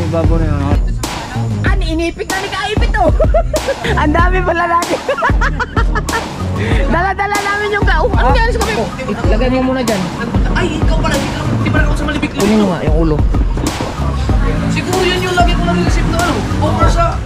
bago na yun. Inipit na ni Kaipit oh. Ang dami pala natin. Dala-dala namin yung gao. Ano yan sa kami mo? Lagay mo muna dyan. Ay, ikaw pala. Di ba ako sa malibig? Kunin mo nga yung ulo. Siguro yan yung lagi ko nare-receive na ano. Over sa...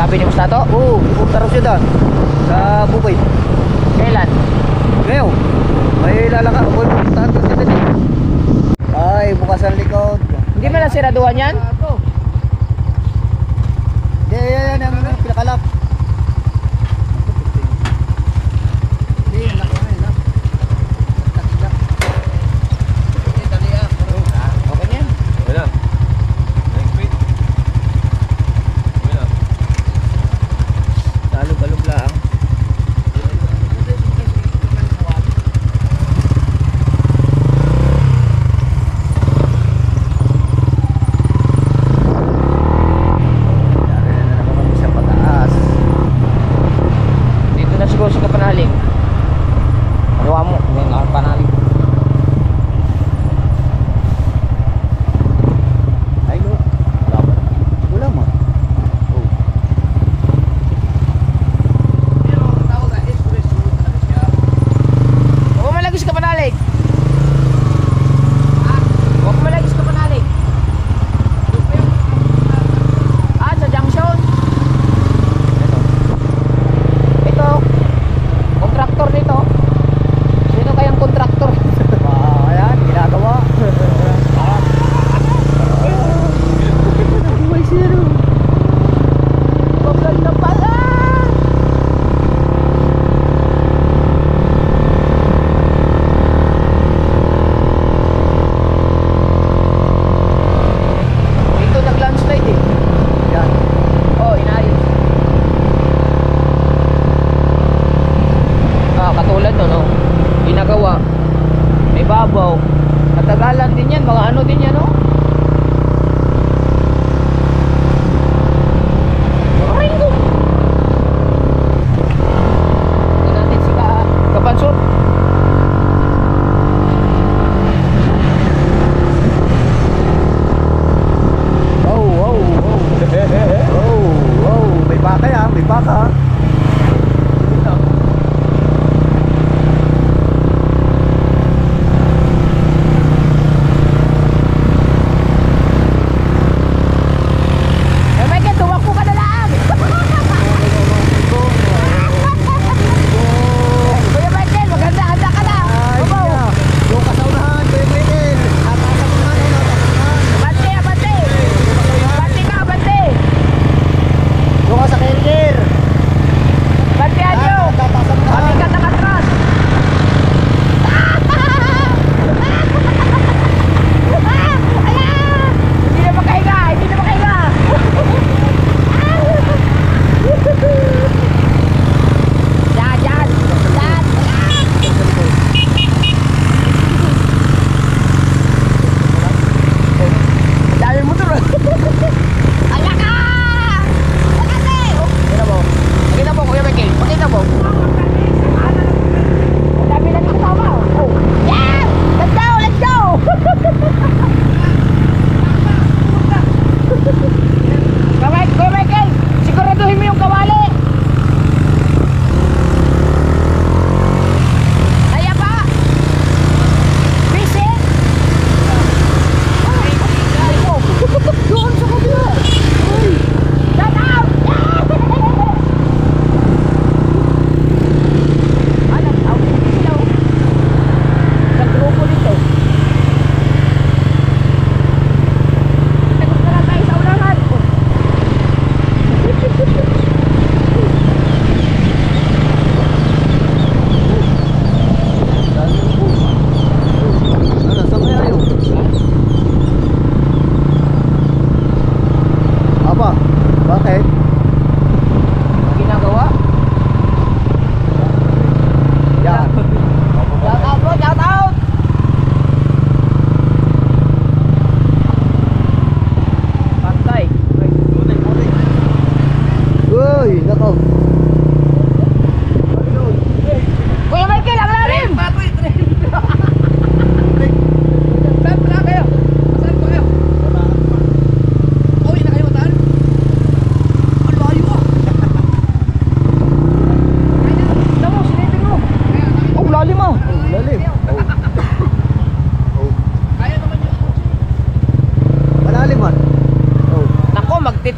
Sabi ni Mustato? Oo, pupunta raw siya doon sa Bukay. Kailan? Ngayon, may lalaka ako pupunta doon sila din. Ay, bukas ang likod. Hindi mo lang siraduhan yan? Yan ang pinakalak.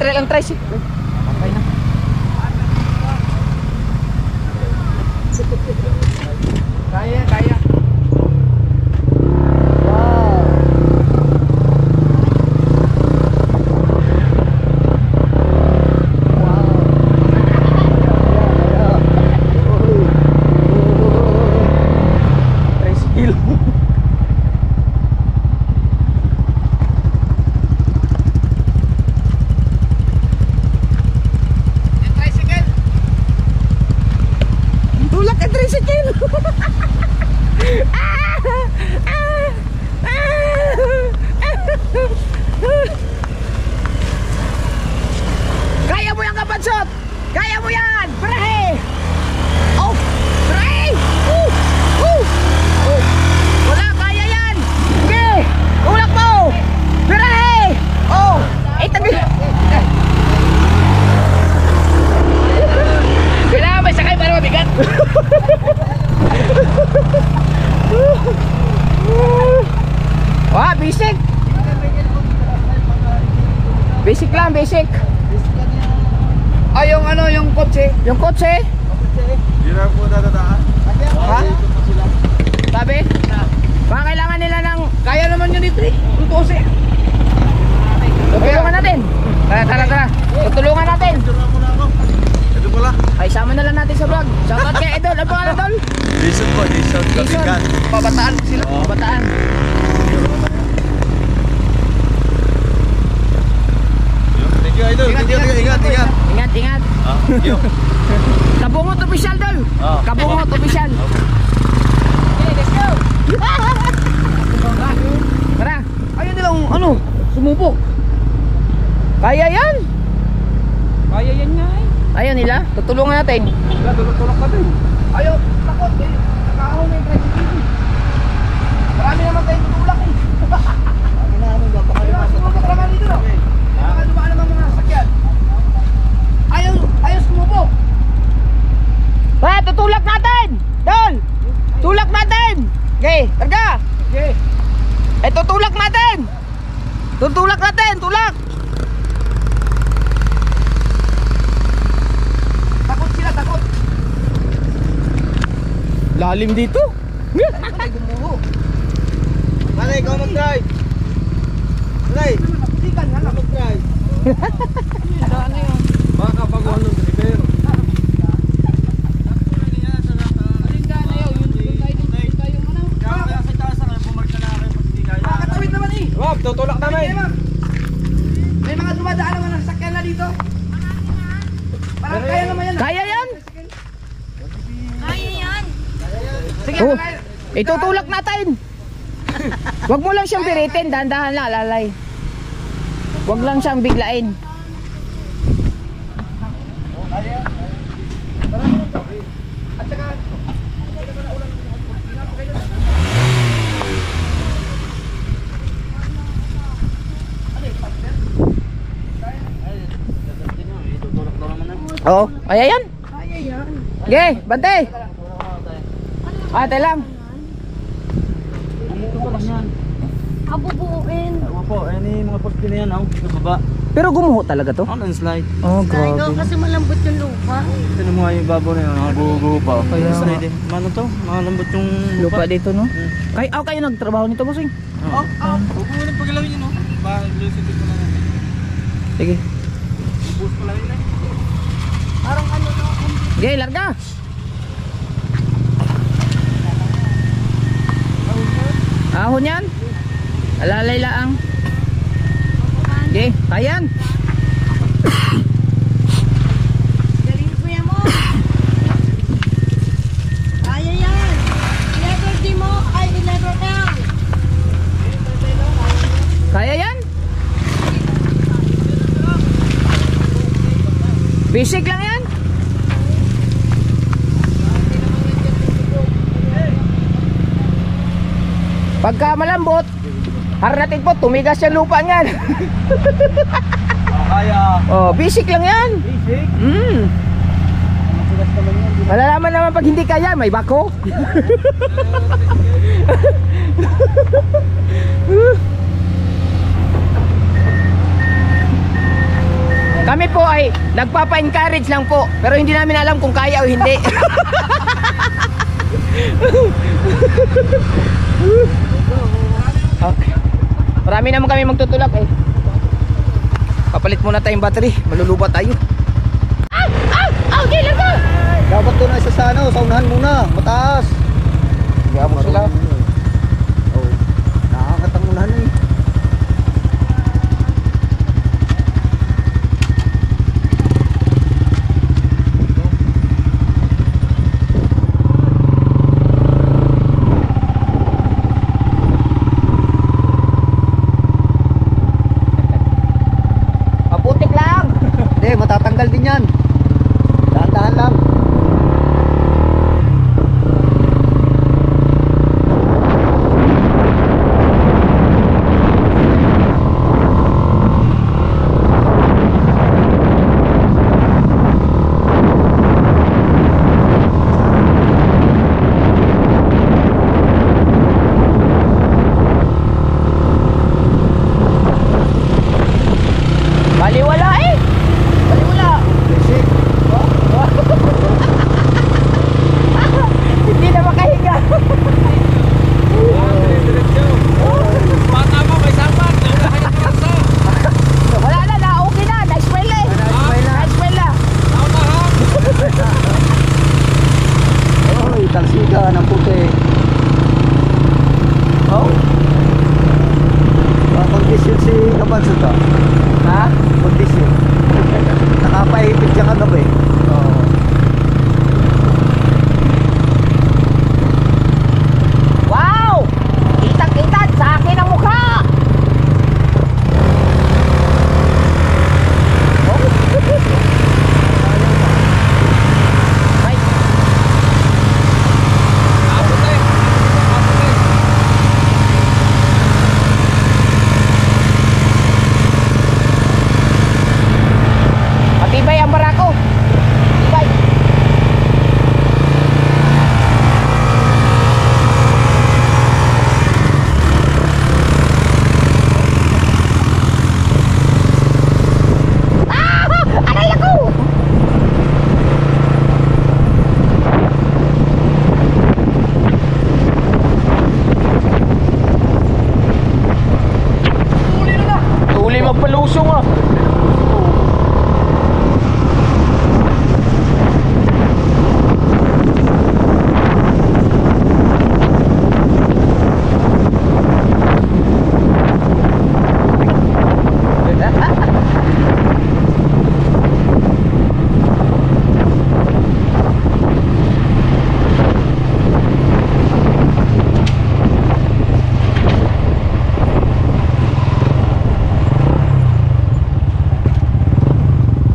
trail ang tricycle. Okay na. Kaya, kaya. Wow. Tricycle. Yung tricycle. Tulak ka tricycle. Kaya mo yan, kapansot! Kaya mo yan! Perahe! Oh! Perahe! Oh! Wala, kaya yan! Sige! Tulak mo! Perahe! Oh! Tabi! Kailangan may sakay para mabigat! Wah, basic! Basic lang, basic! Ah, yung ano, yung kotse. Yung kotse? Hindi na po dadadaan. Ha? Sabi? Baka kailangan nila ng... Kaya naman yun ito eh. Yung kotse. Tutulungan natin. Tara. Tutulungan natin. Ito pala. Ay, sama na lang natin sa vlog. Shoutout kay Idol. Ano pangalan, Idol? Jason po, Jason. Kapigan. Pabataan sila. Bataan. Thank you, Idol. Thank you, ingat. Ingat. Thank you. Kabungot official, Dol. Kabungot official. Okay, let's go. Tara. Ayun nilang ano, sumubok. Kaya yan. Kaya yan nga eh. Ayaw nila. Tutulungan natin. Wala, tulak ka din. Ayaw, takot eh. Nakahon na yung tricycle. Marami naman tayong tutulak eh. Ayaw, sumubok naman dito no. Baka dumaan naman mga sakyan. Ayaw sumubok. Ha, tutulak natin. Dol. Tulak natin. Okay, targa. Okay. Tutulak natin. Tutulak natin, tulak. Takot sila, takot. Lalim dito. Ay, gumuho. Nanay, ikaw mag-drive. Nanay, Naputikan nga lang. mag-drive. Daan na yun. Baka baguhan ng driver. Alin daan na yun? Yung tayo ano? Kaya sa taas na kayo, pumarka na kayo pag hindi kaya. Kakatawid naman eh. Rob, tutulak namin. May mga dumadaan naman ng sakyan na dito. Parang kaya naman yan. Kaya yan. Kaya yan. Sige, Oh, kaya. itutulak natin. Wag mo lang siyang piritin, dahan-dahan lang, alalay. Wag lang siyang biglain. At saka, Oo, kaya yan. kaya yan. Okay, bante. Ate lang. Kabubuin. Tama po, any mga poste na yan, sa baba. Pero gumuho talaga to. Ang slide. Oh, Dahil grabe. kasi malambot yung lupa. Ito na mga yung babaw na yun, mga buo-buo pa. Kaya nga. Slide eh. Ano to? Malambot yung Lupa dito, no? Kayo nagtrabaho nito, bossing? Huwag mo nang pagilawin yun, no? Lusin ko na. Sige. Boost ko lang yun, eh. Parang ano no? Okay, larga. Ahon yan. Alalay laang. Okay, kayan. Galing kuya mo. Kaya yan. I-lever D mo. Ay, i-lever L. Kaya yan. Basic lang yan. Pagka malambot, harnatin po, tumigas yung lupa niyan. Kaya. Oh, basic lang yan. Basic. Malalaman naman pag hindi kaya, may bako. Kami po ay nagpapa-encourage lang po, pero hindi namin alam kung kaya o hindi. Okay. Marami naman kami magtutulak eh. Papalit muna tayong battery, malulubat tayo. Okay lang po. Dapat doon na isa sa ano, sa unahan muna, mataas. Kaya mo sila. Oh, nakakat ang unahan eh. Maputik lang. Hindi, matatanggal din yan. Dahan-dahan lang. Baliwala eh. Baliwala. Basic. Hindi na makahinga. Bata mo, may sapat. Wala na, okay na. Nice well eh. Nice well na. Oy, talsika ng puti. Oh. Kondisyon si Kabanso to. Ha? Kondisyon. Nakapaipit siya kagabi. Wow! Kitang-kita sa akin ang mukha. Oh. Ay. Matibay ang barako. Matibay. Aray ako! Tuli magpalusong ah.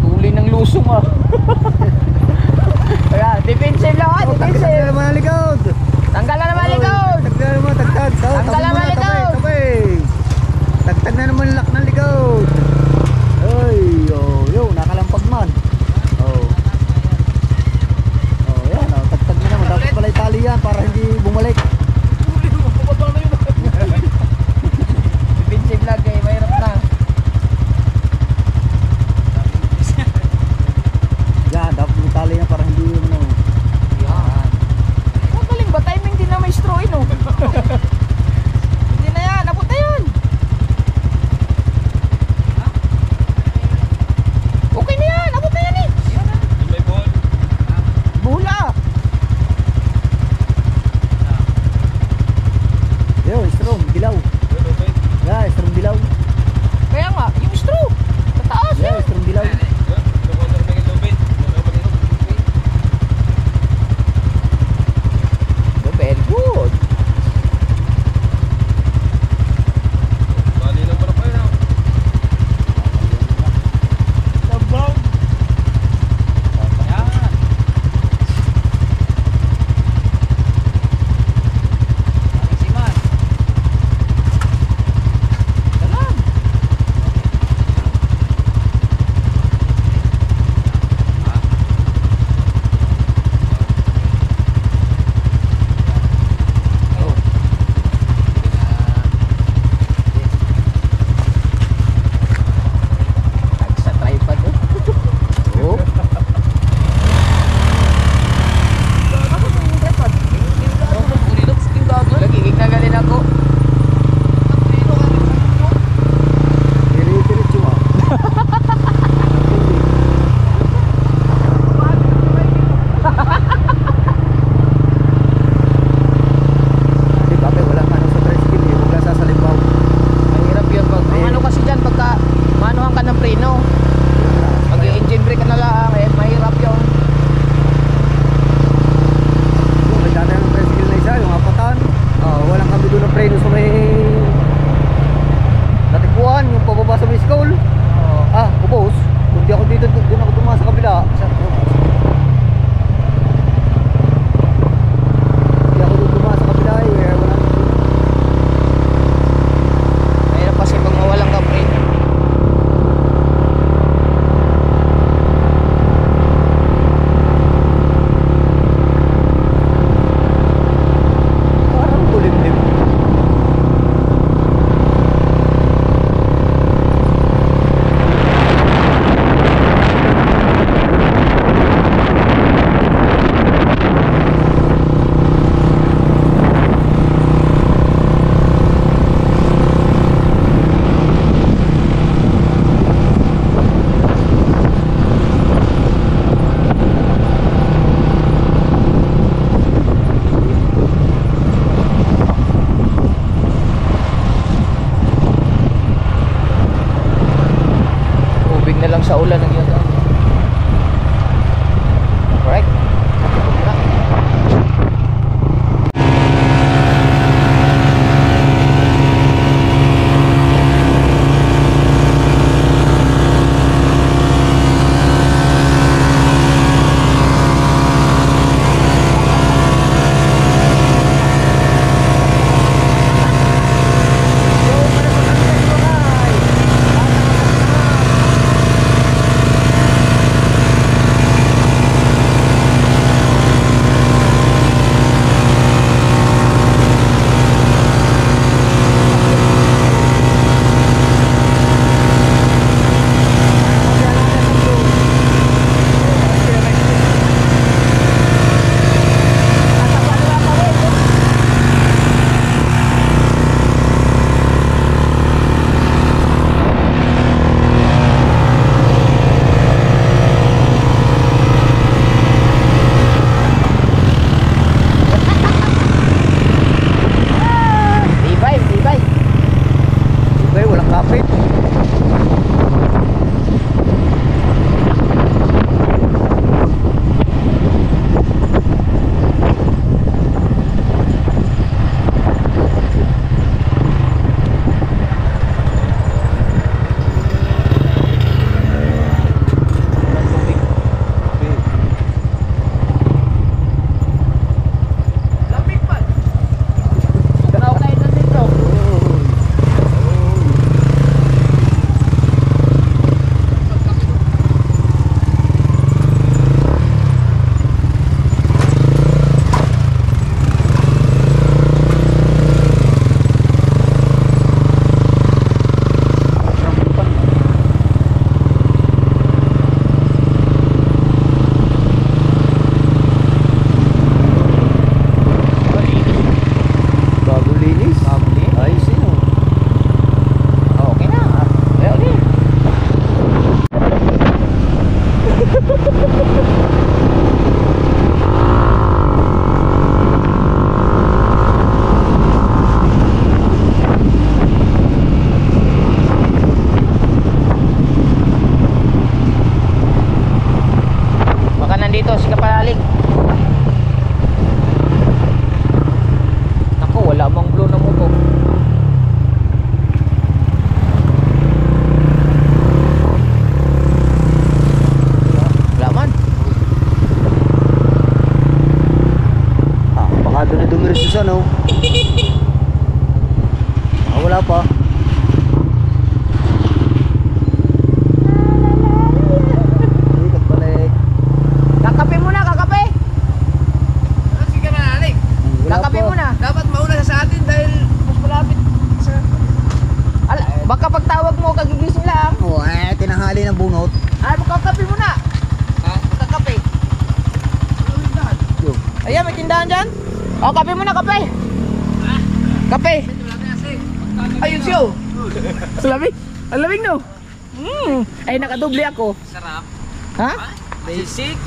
Tuli ng lusong ah. Ayan, defensive lang ah, Tagtag defensive. naman ang likod. Tanggal na naman likod. Tagtag naman, tagtag. Tanggal naman Tabi muna, likod. tabi. Tagtag na naman lock ng likod. Ay, oh, yo, nakalampag man. Oh. Oh, yan, oh, tagtag na naman. Dapat pala itali yan para hindi bumalik. Defensive lang eh, mahirap na. Yan, dapat itali yan para hindi ano. Yan. Magaling ba? Timing din na may straw no? Hindi na yan, napunta yun. Tubig na lang sa ulan ang yun. Correct? Ano? Wala pa. Ikat balik. Kakape muna, kakape. Sige na, Alex. Kakape muna. Dapat mauna sa atin dahil mas malapit sa... Baka pagtawag mo, kagigising lang. Oh, tinahali ng bunot. Ay, kakape muna. Ha? Kakape. Ayan, may tindahan dyan. O, kape muna, kape. Kape. Ayun siyo. Lamig. Ang lamig, no? Ay, nakadoble ako. Sarap. Ha? Basic.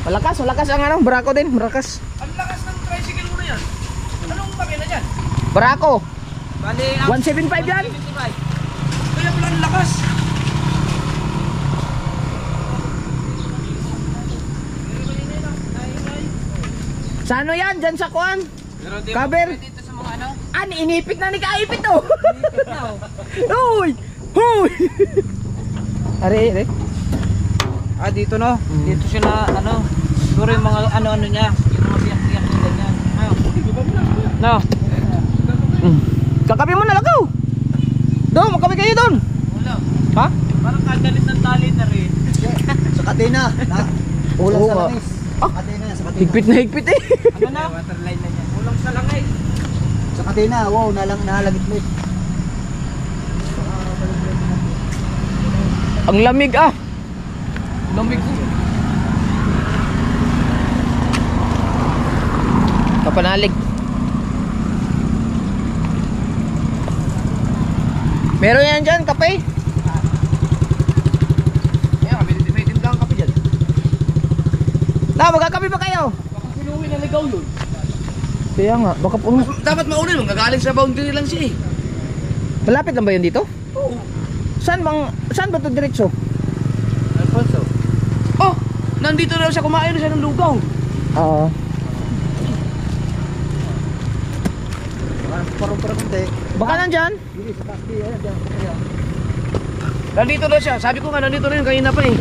Malakas, malakas ang ano. Barako din, malakas. Ang lakas ng tricycle mo na yan. Anong pakina dyan? Barako. Bali, 175 yan. 175. Kaya pala ang lakas. Sa ano yan? Dyan sa kuan? Cover. Dito sa mga ano? Inipit na ni Kaipit, oh. Inipit na, oh. Uy! Uy! Are, are. Dito no? Dito siya na ano? Siguro yung mga ano-ano niya. Yung mga piyak-piyak niya ganyan. No? Kakapi mo na lagaw. Doon, magkapi kayo doon. Wala. Ha? Parang kagalit ng tali na rin. Sa katina. Ulang Oo, sa ah. langis. Katina, sa katina. Higpit na higpit eh. Ano na? Waterline na niya. Ulang sa langay. Sa katina, wow, nalagit-lit. Ang lamig ah. Lamig ko. Kapanalig. Meron yan dyan, kape. Kaya may tindang kape dyan. Magkakape pa kayo? Baka pinuwi na ligaw yun. Kaya nga, baka po. Dapat mauna yun. Gagaling sa boundary lang siya eh. Malapit lang ba yun dito? Oo. Saan ba to diretso? Alfonso. Oh, nandito na siya, kumain na siya ng lugaw. Oo. Parang konti. Baka nandyan? Hindi, sa taxi. Ayan, dyan. Ayan. Nandito na siya. Sabi ko nga, nandito na yun kanina pa eh.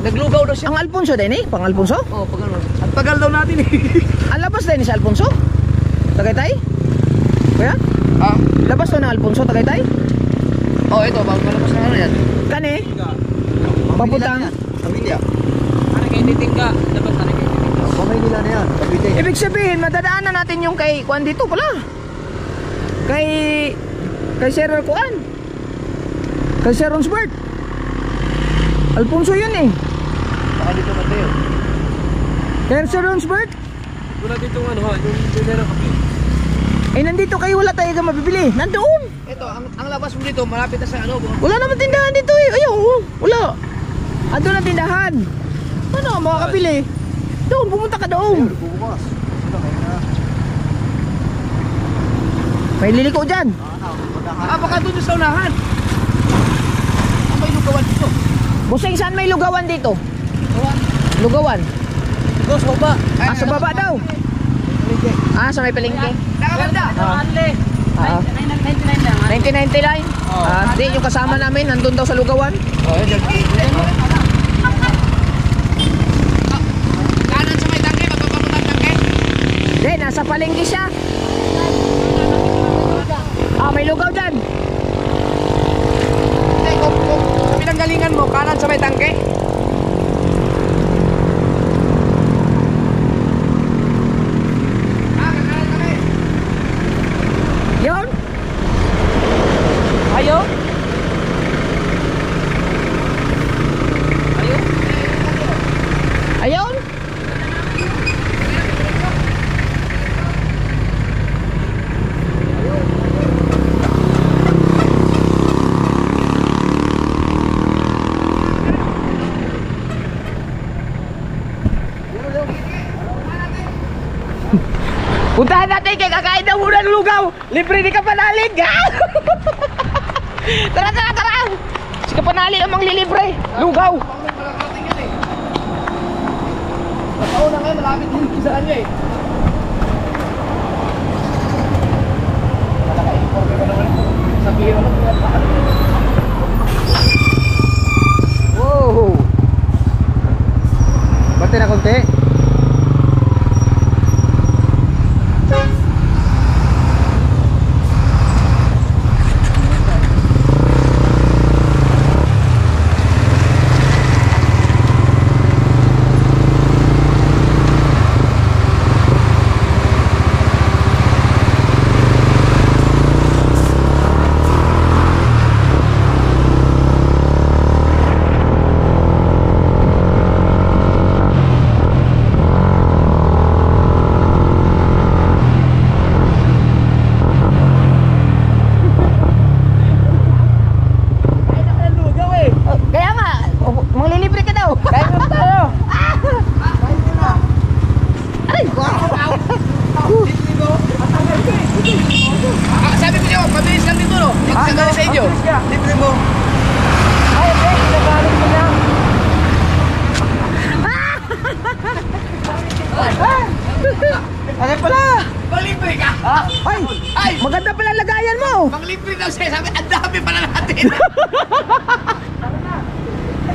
Naglugaw daw siya. Ang Alfonso din eh? Pang Alfonso? Oh, pag ano. Ang tagal daw natin eh. Ang labas din si Alfonso? Tagaytay? Kuya? Ah? Labas to ng Alfonso, Tagaytay? Oh, ito, bago malabas na ano yan. Kani? Papuntang? Pamilya. Ano kayo titingga? Labas na kayo titingga. Pamilya na yan. Cavite. Ibig sabihin, madadaanan natin yung kay Kuan dito pala. Kay Sir Kuan. Kay Sir Ronsbert. Alfonso yun eh. Baka dito na tayo. Kay Sir Ronsbert. Wala dito ano ha, yung dinero kape. Eh nandito kayo, wala tayo mabibili. Nandoon. Ito, ang labas mo dito, malapit na sa ano. Wala naman tindahan dito eh. Ayaw, wala. Ando na tindahan. Ano, makakabili. Doon, pumunta ka doon. Bubukas. Ito, kaya na. May liliko dyan. Ah, baka doon sa unahan. Ah, may lugawan dito. Busing, saan may lugawan dito? Lugawan. Dito, sa baba. Ah, sa baba daw. Ah, sa may palengke. Nakaganda. Ah, 99 lang. 1999. Ah, di, yung kasama namin, nandun daw sa lugawan. Oh, yan. Kanan sa may tangke, magpapapunta tangke. Di, nasa palengke siya. Ah, may lugaw dyan. Hindi, kung pinanggalingan mo, kanan sa may tangke. Ah, kakanan kami. Yun. Ayo. Ayo. Ayun. Puntahan natin kay kakain na muna ng lugaw. Libre ni Kapanalig. Tara, tara, tara. Si Kapanalig ang manglilibre. Lugaw. Nakauna ngayon, malapit din sa kanya eh. Sabihin mo lang. Wow! Bati na konti. Kaya nga, manglilibre ka daw. Kaya nga tayo. Aray! Ah, sabi ko niyo, mabilis lang dito no. Pagkagaling sa inyo. Libre mo. Ay, okay, nagaling mo na. Ano pala? Manglibre ka. Ay, Ay! maganda pala lagayan mo. Manglibre daw siya. Sabi, ang dami pala natin.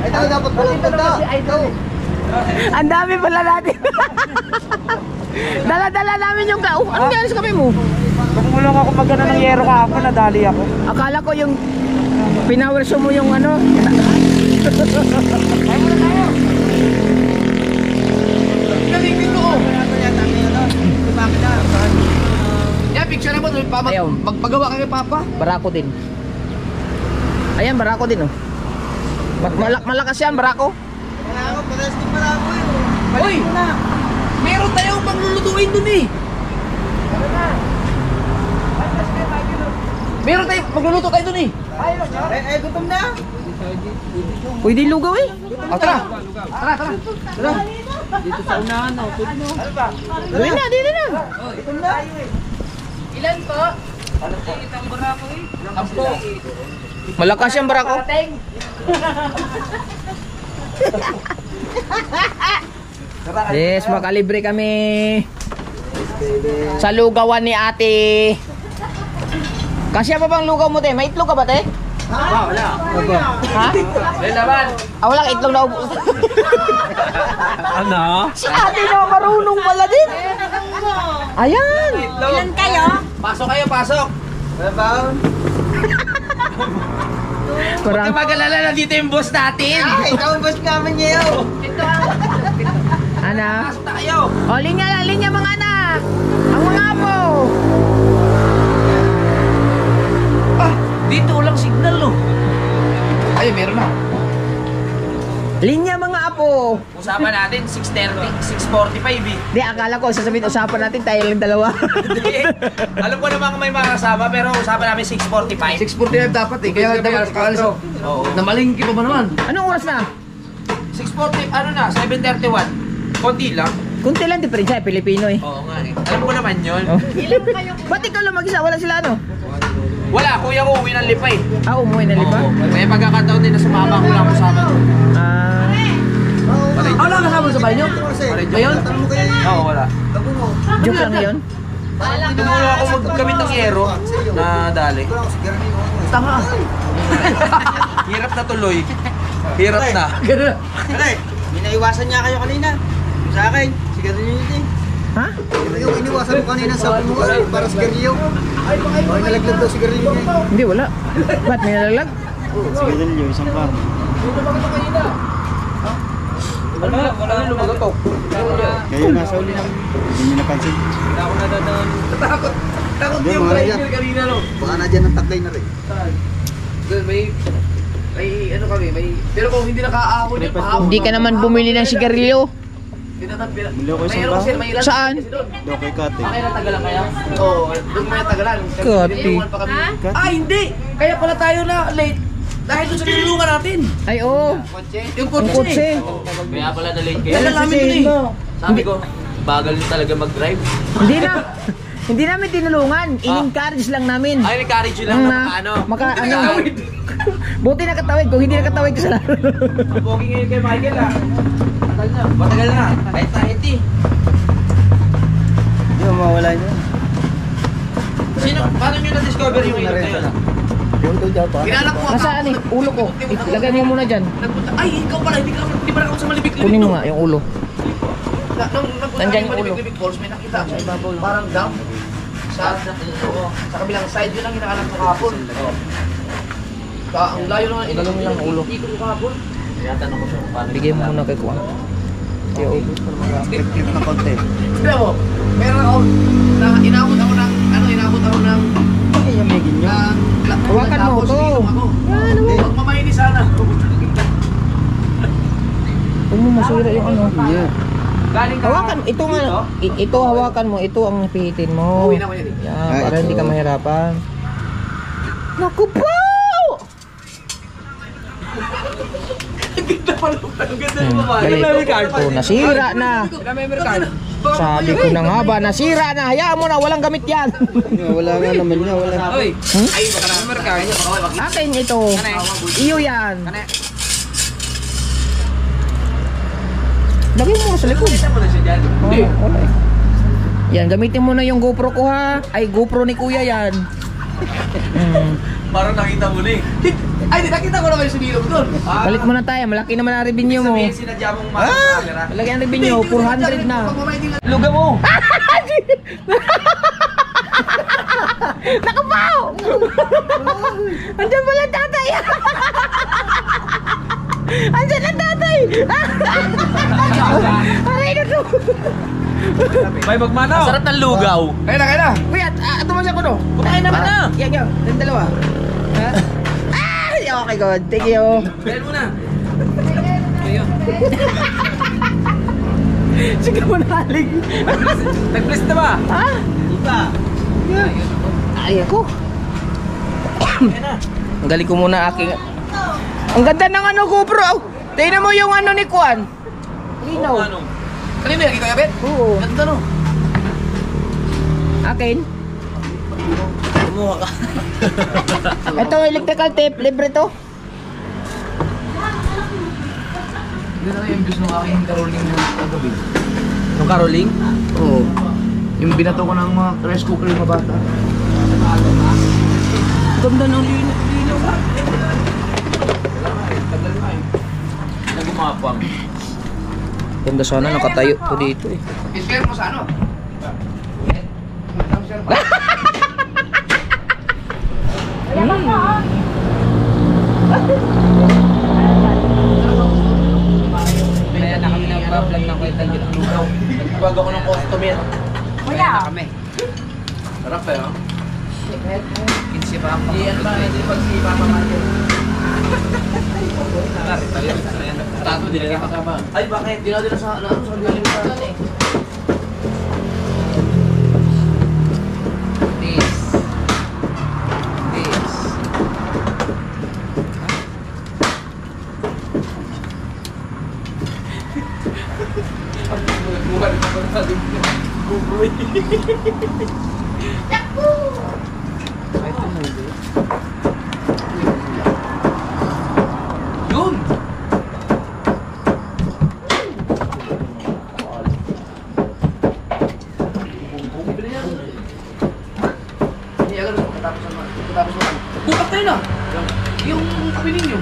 Ay, dapat baliktad na. Ang dami pala natin. Dala-dala namin yung ka. Ano yan sa kamay mo? Tumulong ako magana ng yero kahapon, nadali ako. Akala ko yung pinawerso mo yung ano. Galing dito oh. Yan, picture na mo. Ayaw. Magpagawa ka kay Papa. Barako din. Ayan, barako din oh. Malakas yan, barako. Uy! Meron tayong panglulutuin dun eh. Meron tayong magluluto tayo dun eh. Gutom na. Pwede lugaw eh. Oh, tara. Tara, tara. Tara. Dito sa unahan, no? Dito na, dito na. Gutom na. Ilan po? Itang barako eh. Ampo. Malakas yung barako. Yes, makalibre kami sa lugawan ni ate. Kasya pa bang lugaw mo, te? May itlog ka ba, te? Wala. Ha? May laman. Ah, walang itlog na ubos. Ano? Si ate na marunong pala din. Ayan. Ilan kayo? Pasok kayo, pasok. Parang, Magalala na dito yung boss natin. Ikaw ang boss namin ngayon. ano? Pasok na kayo. O, linya mga anak. Ang mga apo. Dito walang signal, no? Ay, meron na. Linya mga apo. Usapan natin, 6:30, 6:45 eh. Di, akala ko, sasabihin, usapan natin tayo lang dalawa. Hindi. Alam ko naman kung may mga kasama, pero usapan namin 6:45. 6:45 dapat eh. Kaya dapat kakalis. Oo. Namalingki pa ba naman? Anong oras na? 6:40, ano na, 7:31. Konti lang. Kunti lang diferensya, Pilipino eh. Oo nga eh. Alam ko naman yun. Oh. Ba't ikaw lang mag-isa? Wala sila ano? Wala, kuya ko uwi ng Lipay. Ah, umuwi na liba? Oo. Kaya pagkakataon din na sumama ko lang kasama. Ah, Wala kasama sa bahay niyo? Ngayon? Oo, wala. joke lang yun. Tinulong ako magkamit ng aero na dali. Tama. Hirap na tuloy. Hirap na. Ganun. May naiwasan niya kayo kanina. Sa akin, sigarin niyo yun eh. Ha? Yung iniwasan mo kanina sa mo para sigarilyo. Ay, nalaglag daw sigarilyo niya. Hindi, wala. Ba't may nalaglag? Sigarilyo, isang pa. Wala na lumagatok. Kayo nasa uli namin. Hindi niyo napansin. Ako na doon. Takot. Takot Hindi, yung mga driver yan. kanina no. Baka na dyan ang taglay na rin. Doon may ano kami, may pero kung hindi nakaahon yung pahapon. Hindi ka naman bumili ng sigarilyo. Tinatapila. Bili ako isang Mayroon kasi baho. may ilan. Saan? Doon kay Kate. Okay na tagalan kaya? Oo, doon may tagalan. Kati. Tinulungan pa kami. Ah, hindi. Kaya pala tayo na late. Dahil doon sa tinulungan natin. Ay, oo. Yung Ang kotse. Kaya pala na late kayo. Kaya Kaya namin sisihin yun mo. eh. Sabi ko, bagal nyo talaga mag-drive. Hindi na. Hindi namin tinulungan. In-encourage lang namin. Ay, encourage nyo lang na ano. Buti nakatawid. Kung hindi nakatawid ka sa laro. Pogi ngayon kay Michael ah. Matagal na. Matagal na. Kahit eh. Hindi mo mawala niya. Sino? Paano nyo na-discover yung ilog na yun? Yung to dyan pa. Kinalap ko. Nasaan eh? Ulo ko. Lagay mo muna dyan. Nagpunta. Ay, ikaw pala. Hindi pa ako sa malibig-libig. Kunin mo nga yung ulo. Nung nagpunta Nandyan yung yung ulo. malibig-libig falls, may nakita ako sa ibabaw. Parang dam. Sa kabilang side, yun ang hinahanap ko kahapon. Ang layo naman. Lagay mo lang ulo. Ikot ko kahapon. Tinatanong ko siya kung paano. Bigay mo muna kay Kuan. Yung ulo. Clip na konti. Tignan mo, meron ako, inabot ako ng, Ay, yamigin nyo. Hawakan mo tapos to. uminom ako. Yan mo. Huwag mamaini sana. Huwag mo masira yung ano. Yeah. Galing ka. Hawakan. Ito nga. Ito hawakan mo. Ito ang napihitin mo. Uwi na ko yan eh. Yan. Ay, Para hindi ito. ka mahirapan. Naku po! Ganda pala. Ang ganda ng babae. Galit. Oh, nasira na. Remember card? Sabi ko na nga ba, nasira na. Hayaan mo na, walang gamit yan. Wala nga naman niya. Wala. Oy, Hmm? ay baka remember card. Akin ito. Iyo yan. Lagay mo sa likod. Kita mo na siya dyan. Hindi. Wala eh. Yan, gamitin mo na yung GoPro ko ha. Ay, GoPro ni Kuya yan. Parang nakita mo na eh. Ay, di nakita ko naman yung sinilog doon. Palit mo na tayo, malaki naman ang revenue mo. Sabihin sinadya mong mahal sa camera. Malaki ang revenue, 400 na. Luga mo. Nakapaw! Andiyan pala ang tatay! Andiyan ang tatay! Aray na to! May magmanaw. Sarap ng lugaw. Kaya na. Kuya, tumasya ko no? Kumain naman na. Yan, yung dalawa. Ha? Okay, good. Thank you. Kaya mo na. Ayun. Sige mo nalig. Nag-bless na ba? Ha? Iba. Ay, ako. Ang galing ko muna aking... Ang ganda ng ano GoPro. Oh, tingnan mo yung ano ni Kuan. Linaw. Ano? Kanina yung kikayabit? Oo. Ganda no? Akin. Kumuha ka. Ito, electrical tape. Libre to. Hindi na yung gusto ng aking caroling yung kagabi. Yung caroling? Oo. Yung binato ko ng mga rice cooker yung mabata. Ganda ng linaw ba? Tagal na eh. Nagumapang. Ganda sana nakatayo to dito eh. I-share mo sa ano? Kaya na kami nag-vlog ng kwenta dito. Nagpag ako ng customer. Kuya. Kami. Sarap eh, no? Kinsi pa ako. Iyan ba? Hindi pag si Papa Martin. Tato din na kasama. Ay, bakit? Di na din sa ano? Sa galing sa ano eh. This. This. Bukan pa sa din. Bubuy. Yun! Bukat tayo na! Yung kape ninyo.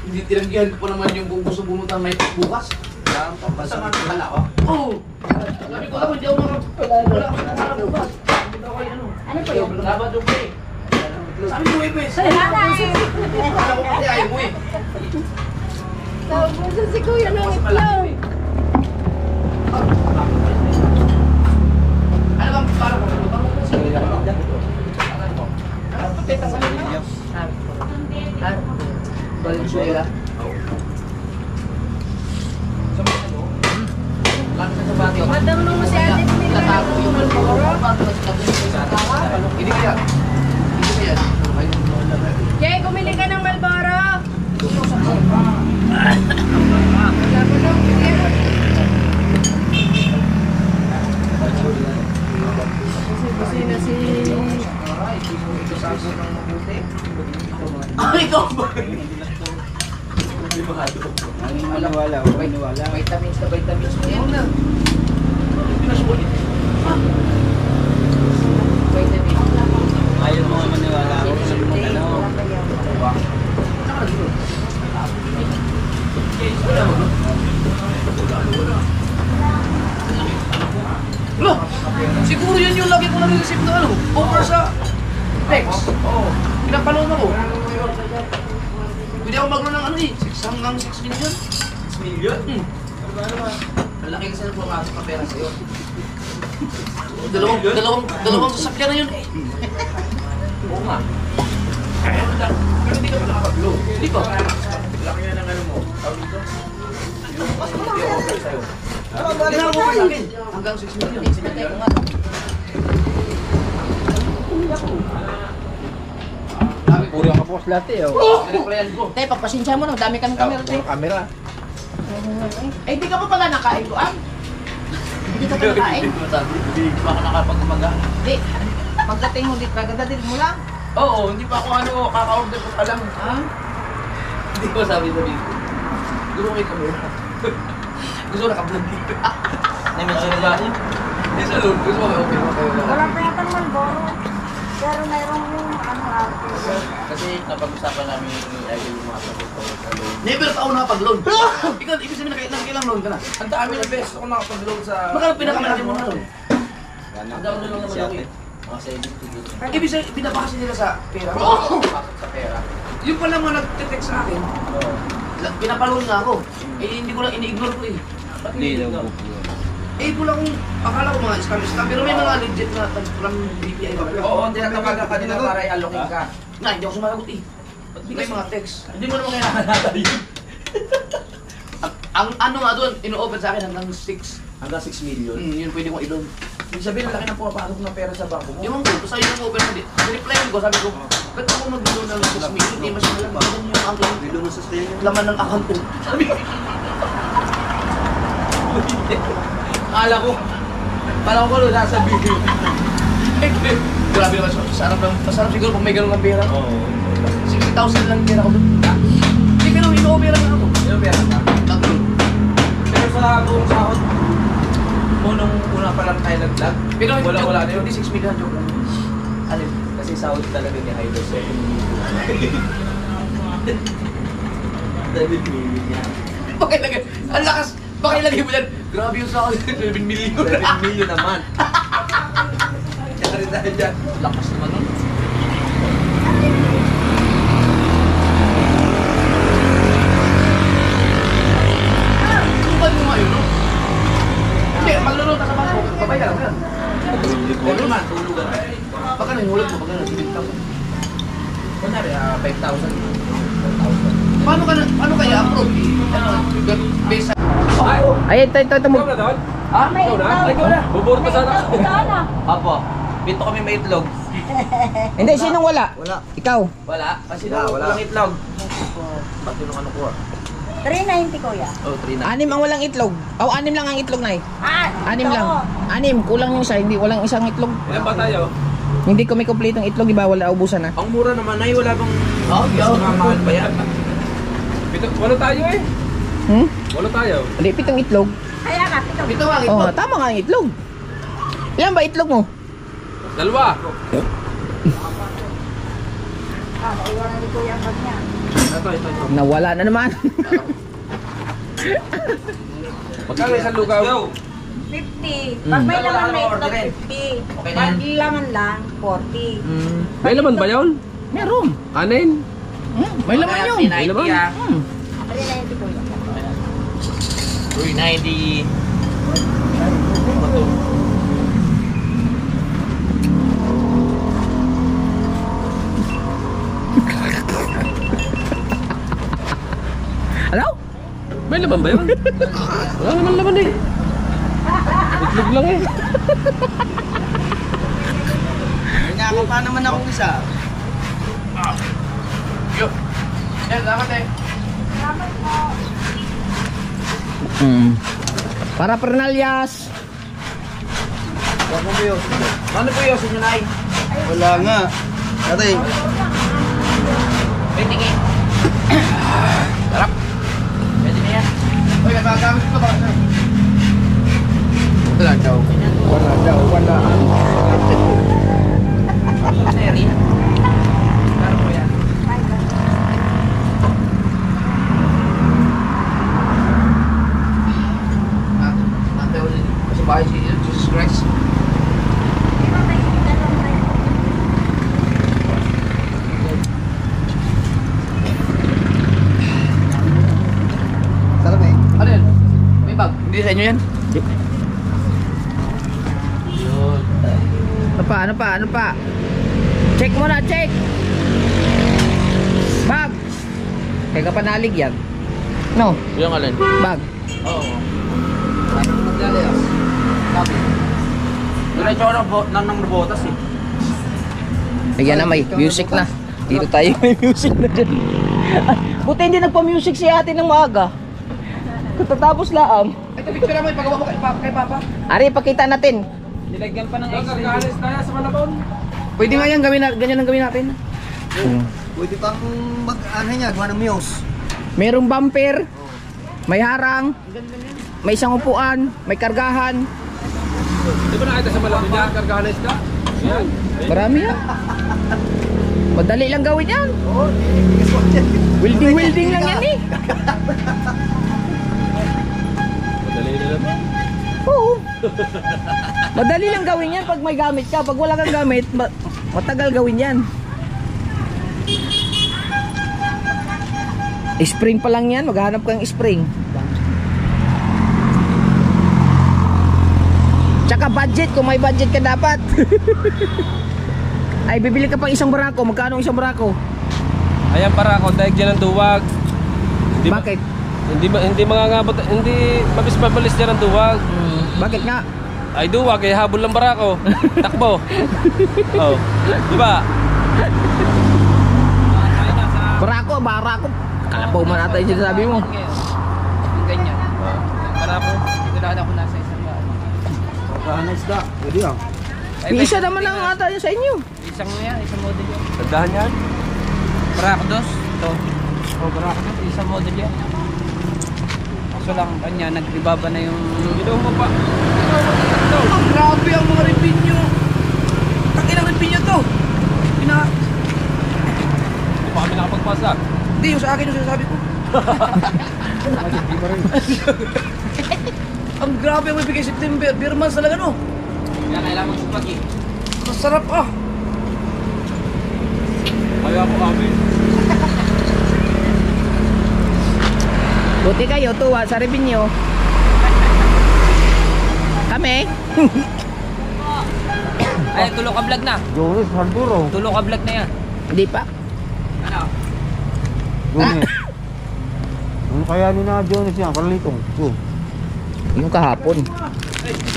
Hindi tinanggihan ko pa naman yung kung gusto bumutang may bukas. Basta nga nakala ko. Oo! Sabi ko ako, hindi ako wala akong bukas. Ano po yun? Laban doon eh. Sabi ko eh, pes. Wala ko pati ayaw mo eh. Tapos si Kuya ng itlog. Ano bang parang ko? Valenzuela. Madam nung si Ate Pumila. Hindi kaya. Hindi kaya. Jay, kumili ka ng Malboro. Kasi na si... Ay, ikaw ba? Wala. Vitamins na vitamins mo yan na. Pinasulit. Vitamins. Ayaw mo nga maniwala ako sa mga ano. Wala! Siguro yun yung lagi ko nare-receive na ano, over sa text. Oo. Pinapaloan ako. Pwede ako maglo ng ano eh, 6 hanggang 6 million. 6 million? Ang laki kasi ng pumasok na pera sa'yo. Dalawang sasakyan na yun eh. Oo nga. Pero hindi ka pa nakapag-blow. Hindi pa. Laki na ng ano mo. Tawag dito? Yung mas malaki offer sa'yo. Kailangan mo sa akin. Hanggang 6 million. Puri ang kapos lahat eh. Replyan ko. Tay, pagpasensya mo na. Dami ka ng camera, Tay. Camera. Eh, di ka pa pala nakain ko, Hindi ka pa nakain? Hindi pa ako nakapag-umaga. Di. Pagdating mo dito, kagadating mo lang. Oo, hindi pa ako ano, kaka-order ko pa lang. Ha? Hindi ko sabi. Gusto ko may camera. Gusto ko naka-vlog dito. Na-mention na ba? Hindi sa load. Gusto ko may open mo kayo. Wala pa yata ng Malboro. Pero mayroong yung arte. Kasi napag-usapan namin ni Idol yung mga sagot ko sa loan. Never pa ako nakapag-loan. Ikaw, ibig sabihin nakailang loan ka na. Ang dami na beses ako nakapag-loan sa... Magkano pinakamalaki mo na loan? Ang dami na loan na malaki. Mga 70. Ibig sabihin, binabase nila sa pera. Pasok sa pera. Yung pala mga nag-text sa akin, pinapaloan nga ako. Eh, hindi ko lang ini-ignore ko eh. Ba't hindi ignore? Eh, wala akong, akala ko mga scam, pero may mga legit na from BPI ba? Oo, tinatawagan ka nila para i-allocate ka. Nga, hindi ako sumasagot eh. Ba't may mga text? Hindi mo naman kailangan natin yun. Ang ano nga doon, ino-open sa akin hanggang 6. Hanggang 6 million? Yun pwede kong i-loan. Ibig sabihin, laki na pumapasok ng pera sa bangko mo. Yung ko, basta yun ang open na din. Reply ko, sabi ko, ba't ako mag-loan ng 6 million? Hindi mas malalaman yung account. Bilo mo sa laman ng account ko. Sabi ko. Akala ko, Kala ko sasabihin. Grabe naman, masarap siguro kung may ganun ang pera. Oo. 60,000 lang pera ko doon. Hindi ganun, ino pera na ako. Ino pera na? Tatlo. Pero sa buong sahod, nung una pa lang tayo nag-vlog, pero wala na yun. 26 million joke lang. Ano? Kasi sahod talaga ni Idol sa Pakilagay, ang lakas, pakilagay mo yan. Grabe yung sahod, 7 million. 7 million naman. Kaya rin dahil dyan. Lakas naman nun. Tungkol mo ngayon, no? Hindi, maglulong ka sa bangko, babay ka lang yan. Pero naman, tulugan ka. Baka nanghulog mo, baka nanghulog mo. Kunwari, 5,000. Paano kaya approve? Based Ay, ito mo. Ha? Ikaw na? Bubur pa sana. Apo, pito kami may itlog. Hindi, sinong wala? Wala. Ikaw. Wala? Kasi Wala. walang itlog. Ba't yun ang ano ko 390 kuya. Oh, 3 na. 6 ang walang itlog. Oh, 6 lang ang itlog, Nay. 6 ito. lang. 6, kulang yung isa, hindi walang isang itlog. Ilan ba tayo? Hindi ko may kompletong itlog, iba wala ubusan na. Ang mura naman ay wala bang... mahal pa yan. Walo tayo eh. Walo tayo. Hindi, 7 itlog. Kaya nga, ito. Pito nga Oh, itlog. tama nga ang itlog. Ilan ba itlog mo? Dalawa. Naiwanan ni kuya ang bag niya. Ito. Nawala na naman. Magkano isang lugaw? 50. Pag may laman na itlog, 50. Okay na Pag laman lang, 40. May laman ba yun? Meron. Kanin? May laman yun. May laman? 390 kuya. 390. Hello? May laman ba yun? Wala naman laman eh. Itlog lang eh. Nakakapa naman ako isa. Yo. Yan, salamat eh. Para Pernalyas. Wala mo yun. Ano po yun? Sinyo na ay? Wala nga. Ate, May tingin. Sarap. Pwede na yan. Uy, nagagamit ko ba? wala daw. Wala. Seri. Sarap po yan. Ate ulit. Kasi bahay si Jesus Christ. Sarap eh. Ano yan? May bag. Hindi sa inyo yan? Yun. Ano pa? Check mo na, check. Bag. Kaya ka panalig yan. No, Yung alin? bag. Oo. Maglalayas. Sabi. Diretso ako nang nabotas eh. Ayan na, may music na. Dito tayo, may music na dyan. Buti hindi nagpa-music si ate ng maaga. Katatapos laang. Ito picture mo ipagawa mo kay Papa. Ari, pakita natin. Nilagyan pa ng Nagkakalis tayo sa Malabon. Pwede nga yan, ganyan ang gawin natin. Pwede pang mag-ano niya, gawa ng muse. Merong bumper, may harang, may isang upuan, may kargahan. Di ba nakita sa Malabon niya? Kargahalis ka? Yan. Marami yan. Madali lang gawin yan. Welding lang yan eh. Madali na naman. Oo. Madali lang gawin yan pag may gamit ka. Pag wala kang gamit, matagal gawin yan. Spring pa lang yan, maghanap kang spring. Tsaka budget, kung may budget ka dapat. Ay, bibili ka pang isang barako. Magkano isang barako? Ayan para ako, dahil dyan ang duwag. Hindi Bakit? Hindi mangangabot, hindi mabis-mabalis dyan ang duwag. Bakit nga? Ay duwag, eh habol lang barako. Takbo. Oh. Di ba? Barako. Kalabaw man ata yung sinasabi mo. Ganyan. Para po, ito lang ako nasa isang Saan isda? Pwede yan. Yung isa naman lang ata yun sa inyo. Isang yan, isang model yan. Tandahan yan. Barakudos. Ito. Oh, Barakudos. Isang model yan. Kaso lang, kanya, nagbibaba na yung... Ginawa mo pa. Ang grabe ang mga ripinyo. Takin ang ripinyo to. Hindi pa kami nakapagpasa. Hindi, yung sa akin yung sinasabi ko. Ang grabe ang bibigay September. Beer months talaga no. Kaya kailangan magsipag eh. Masarap ah. Kaya po kami. Buti kayo, tuwa sa review nyo. Kami? Ay, tulo ka vlog na. Jonas, Halduro. Tulo ka vlog na yan. Hindi pa. Ano? Jonas. Ano kaya ni na Jonas yan? Karalitong. Yung kahapon.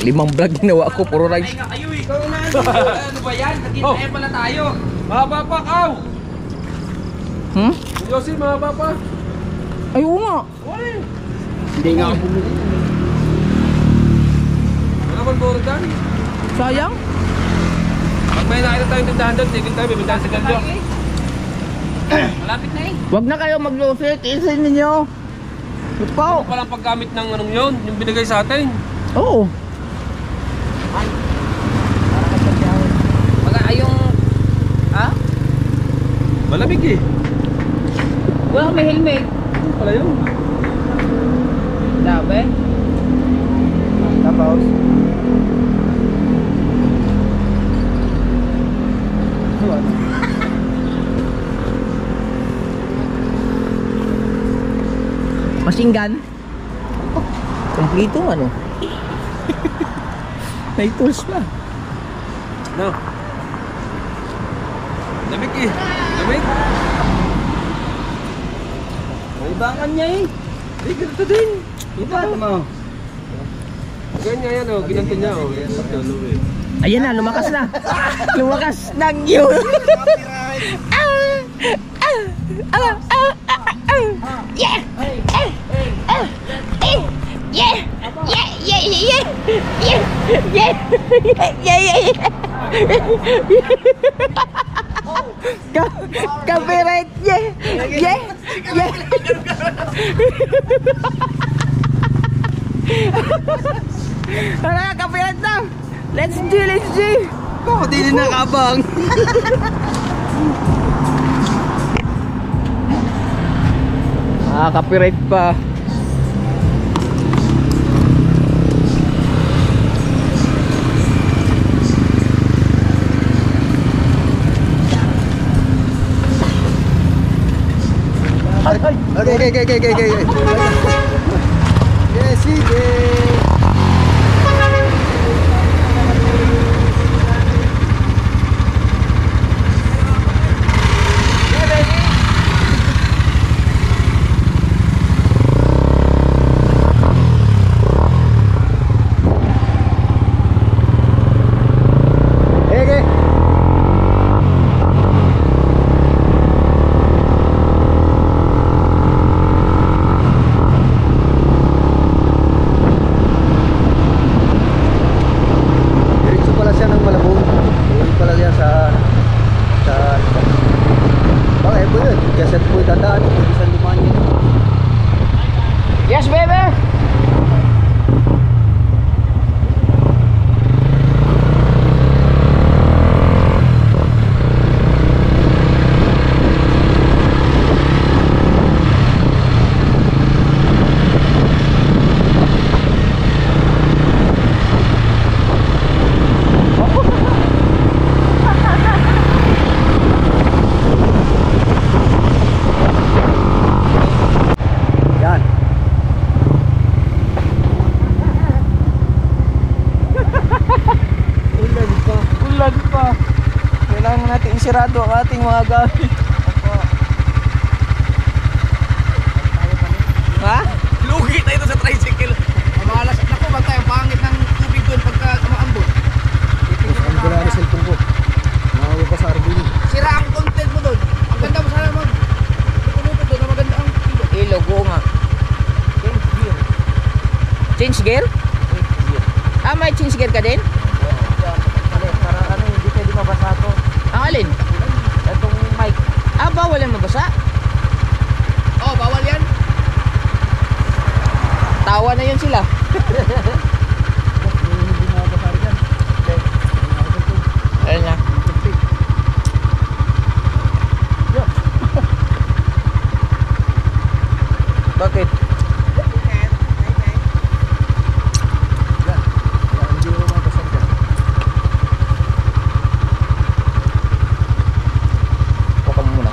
5 vlog ginawa ko, puro rice. Kayo ikaw na. Ano ba yan? Nagkita pala tayo. Mahaba pa, Kaw! Hmm? Yossi, mahaba pa. Ay, oo nga. Hindi nga ako bumili. Wala kang buro dyan. Sayang. Pag may nakita tayong tindahan doon, tigil tayo, bibigyan sa ganito. Malapit na eh. Wag na kayo mag-losit. Isin ninyo. Ikaw. Ano palang paggamit ng anong yun, yung binigay sa atin. Oo. Baga yung... Ha? Malamig eh. Wala may helmet. Ano pala yun? Dabe. Tapos. Machine gun. Kompleto ano. May tools pa. No. Lamig eh. Lamig. Ibangan niya eh. Eh, ganito din. Ito mo. Ganyan yan oh, ginanto niya oh. Yan, Ayan na, lumakas na. Lumakas ng yun. Yeah! Yeah! Yeah! Yeah! Yeah! Copyright. Yeah. Yeah. Yeah. Wala, copyright na. Let's G. Ako, di din nakabang. Copyright pa. Okay. Yes, sige. Yes, baby. Yan. Ulan pa. Kailangan natin isirado ang ating mga gamit. Ha? Lugi tayo sa tricycle. Malas na ko, bag tayo pangit ng tubig doon pagka maambot. Ang gala na cellphone ko. Makawa pa sa arbili. Sira ang content mo doon. Ang ganda mo sana mag-tumuto doon na maganda ang video. Ilog, oo nga. Change gear? Tama may change gear ka din? Para ano, hindi pwede mabasa to. Ang alin? Itong mic. Ah, bawal yan mabasa? Oh, bawal yan. Tawa na yun sila. Hindi mabasa rin yan. Ayun na. Bakit? Hindi mo mabasa rin yan. Huwag mo muna.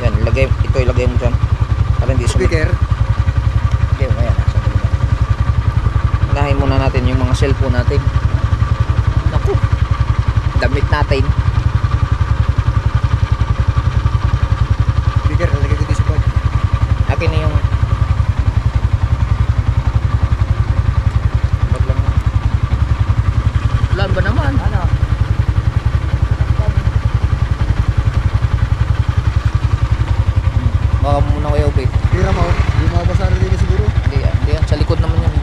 Yan, ilagay mo dyan. Para hindi sumit. Speaker. Okay, ayan. Unahin muna natin yung mga cellphone natin. Naku. Damit natin. Speaker, lalagay ko dito sa pod. Akin na yung wag lang. Ulan ba naman? Ano? Baka muna kayo, Ubay. Tira mo. Hindi mo mabasa rin dito siguro. Hindi yan. Sa likod naman yan.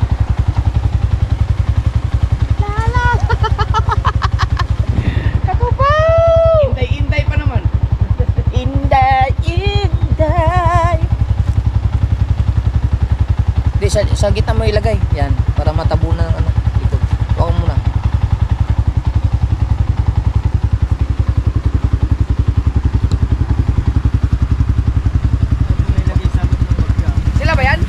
Inday pa naman. Inday, inday. Hindi, sa gitna mo ilagay. Yan, para matabunan ng ano, likod. Huwag muna. Sila ba yan?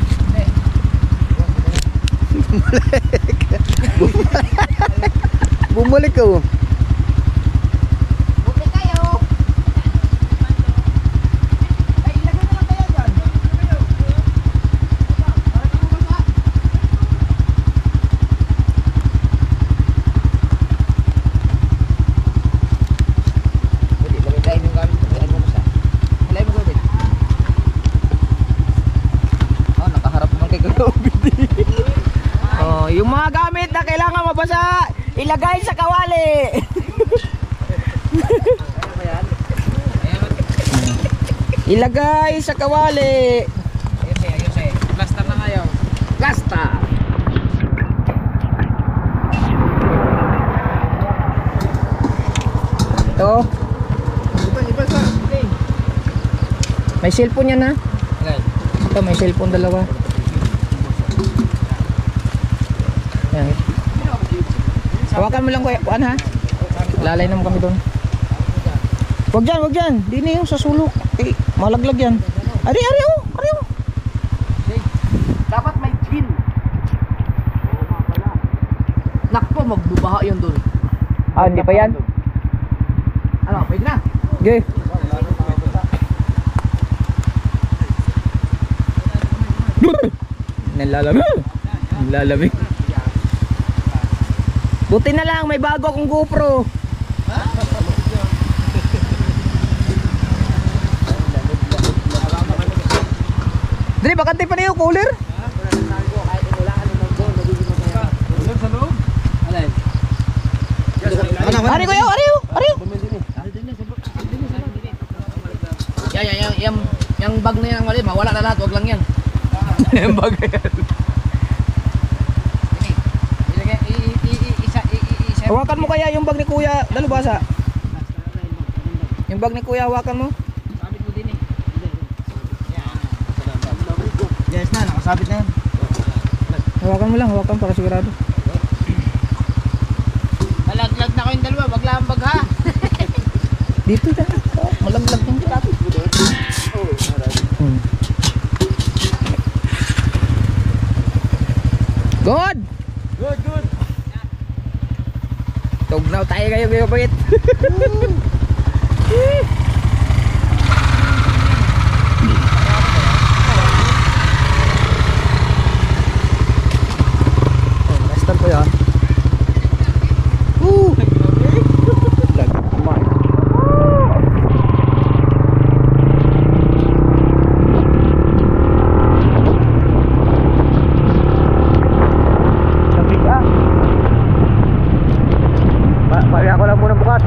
Bumalik ka oh. Buti kayo. Ay, ilagay na lang kaya dyan. Pwede, ilagay mo yung gamit. Ilagay mo sa. Ilagay mo gamit. Oh, nakaharap naman kay Kuya Ubay. Oh, yung mga gamit na kailangan mabasa, ilagay sa kawali. Ilagay sa kawali. Ayos eh. Plaster na ngayon. Plaster. Ito. Iba sa. May cellphone yan ha. Ito may cellphone dalawa. Yan. Hawakan mo lang kuan ha. Lalay naman kami doon. Wag dyan. Di na yung sa sulok. Eh, malaglag yan. Ari oh. Dapat may gin. Nakpo, magbubaha yun doon. Ah, hindi pa yan? Ano, pwede na. Okay. Nalalamig. Buti na lang, may bago akong GoPro. Dali, bakante pa na yung cooler. Ari ko yun. Yung bag na yan, mali, mawala na lahat, wag lang yan. Yung bag yan. Hawakan mo kaya yung bag ni Kuya Dalubhasa. Yung bag ni Kuya, hawakan mo. Yes na, nakasabit na yan. Hawakan para sigurado. Malaglag na ko yung dalawa, wag lang ang bag ha. Dito na. Malaglag yung dito. Good. Tugnaw tayo kayo bait. Master ko yan. Pagyan ko lang muna bukas.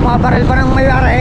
mga baril pa ng may-ari.